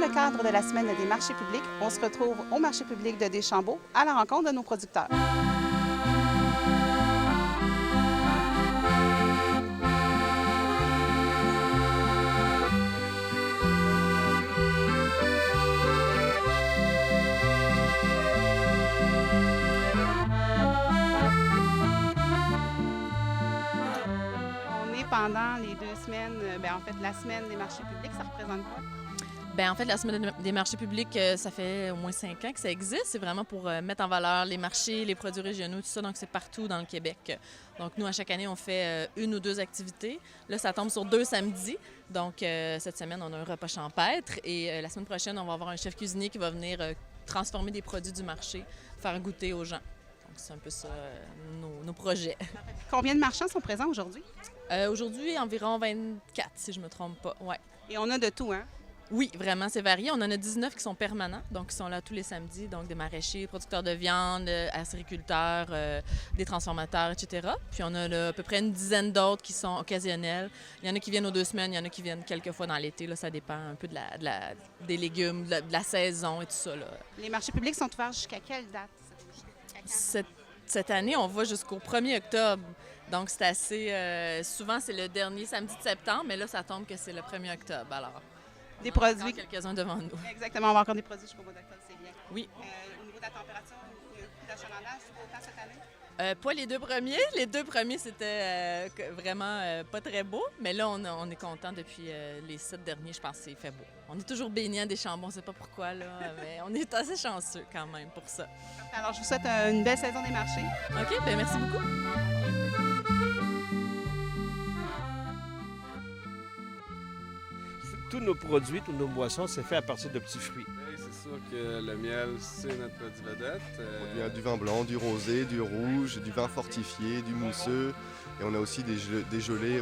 le cadre de la Semaine des marchés publics, on se retrouve au marché public de Deschambault à la rencontre de nos producteurs. On est pendant les 2 semaines, en fait, la Semaine des marchés publics, ça représente quoi? Bien, en fait, la Semaine des marchés publics, ça fait au moins 5 ans que ça existe. C'est vraiment pour mettre en valeur les marchés, les produits régionaux, tout ça. Donc, c'est partout dans le Québec. Donc, nous, à chaque année, on fait 1 ou 2 activités. Là, ça tombe sur 2 samedis. Donc, cette semaine, on a un repas champêtre. Et la semaine prochaine, on va avoir un chef cuisinier qui va venir transformer des produits du marché, faire goûter aux gens. Donc, c'est un peu ça, nos projets. Combien de marchands sont présents aujourd'hui? Aujourd'hui, environ 24, si je ne me trompe pas. Ouais. Et on a de tout, hein? Oui, vraiment, c'est varié. On en a 19 qui sont permanents, donc qui sont là tous les samedis, donc des maraîchers, producteurs de viande, acériculteurs, des transformateurs, etc. Puis on a là, à peu près une dizaine d'autres qui sont occasionnels. Il y en a qui viennent aux 2 semaines, il y en a qui viennent quelques fois dans l'été. Là, ça dépend un peu des légumes, de la saison et tout ça. Là. Les marchés publics sont ouverts jusqu'à quelle date? Cette année, on va jusqu'au 1er octobre. Donc, c'est assez... souvent, c'est le dernier samedi de septembre, mais là, ça tombe que c'est le 1er octobre. Alors, des produits. Quelques-uns devant nous. Exactement, on va encore des produits jusqu'au mois d'octobre, c'est bien. Oui. Au niveau de la température, il y a eu beaucoup d'achalandage autant cette année? Pas les 2 premiers. Les 2 premiers, c'était vraiment pas très beau. Mais là, on est content depuis les 7 derniers, je pense qu'il fait beau. On est toujours baignés à Deschambault, on ne sait pas pourquoi, là, mais on est assez chanceux quand même pour ça. Alors, je vous souhaite une belle saison des marchés. OK, bien merci beaucoup. Tous nos produits, toutes nos boissons, c'est fait à partir de petits fruits. Oui, c'est sûr que le miel, c'est notre produit vedette. Il y a du vin blanc, du rosé, du rouge, du vin fortifié, du mousseux. Et on a aussi des gelées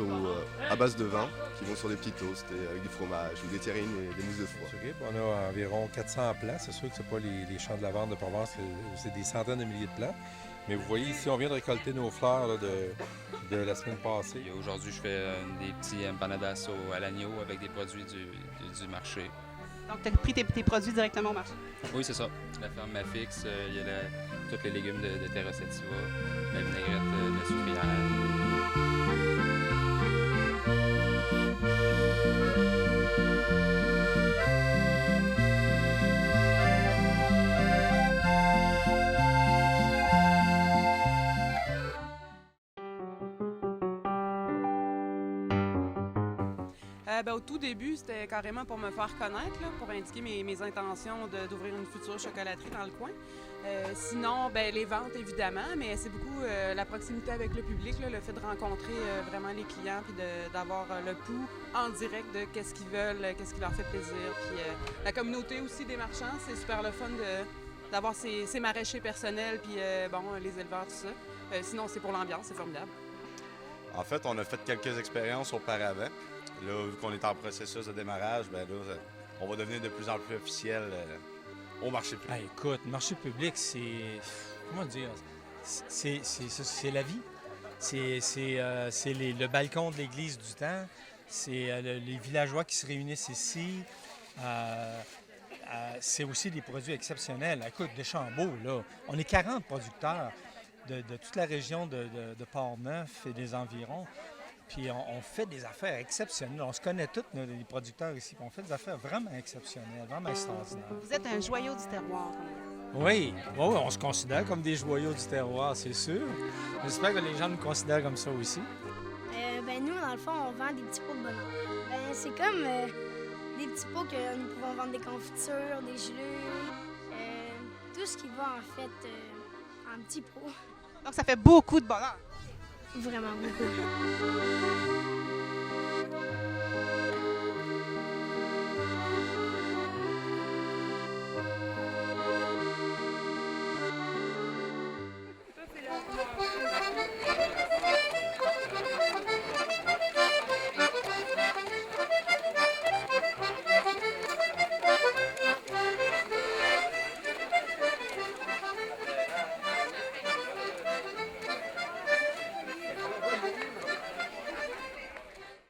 à base de vin qui vont sur des petits toasts avec du fromage ou des terrines et des mousses de foie. On a environ 400 plants. C'est sûr que ce n'est pas les champs de lavande de Provence, c'est des centaines de milliers de plants. Mais vous voyez ici, on vient de récolter nos fleurs là, de la semaine passée. Aujourd'hui, je fais des petits empanadas à l'agneau avec des produits du marché. Donc, tu as pris tes produits directement au marché? Oui, c'est ça. La ferme Mafix, il y a tous les légumes de Terra Sativa, la vinaigrette de la sucrière. Au tout début, c'était carrément pour me faire connaître, là, pour indiquer mes intentions d'ouvrir une future chocolaterie dans le coin. Sinon, les ventes, évidemment, mais c'est beaucoup la proximité avec le public, là, le fait de rencontrer vraiment les clients puis d'avoir le pouls en direct de qu'est-ce qu'ils veulent, qu'est-ce qui leur fait plaisir. Puis la communauté aussi des marchands, c'est super le fun d'avoir ces maraîchers personnels puis les éleveurs, tout ça. Sinon, c'est pour l'ambiance, c'est formidable. En fait, on a fait quelques expériences auparavant. Là, vu qu'on est en processus de démarrage, on va devenir de plus en plus officiel au marché public. Écoute, le marché public, c'est... Comment dire? C'est la vie. C'est le balcon de l'église du temps. C'est les villageois qui se réunissent ici. C'est aussi des produits exceptionnels. Écoute, Deschambault, là, on est 40 producteurs de toute la région de Port-Neuf et des environs. Puis on fait des affaires exceptionnelles. On se connaît tous, les producteurs ici. On fait des affaires vraiment exceptionnelles, vraiment extraordinaires. Vous êtes un joyau du terroir, quand même. Oui, on se considère comme des joyaux du terroir, c'est sûr. J'espère que les gens nous considèrent comme ça aussi. Nous, dans le fond, on vend des petits pots de bonheur. C'est comme des petits pots que nous pouvons vendre des confitures, des gelées, tout ce qui va, en fait, en petits pots. Donc, ça fait beaucoup de bonheur. Vraiment beaucoup.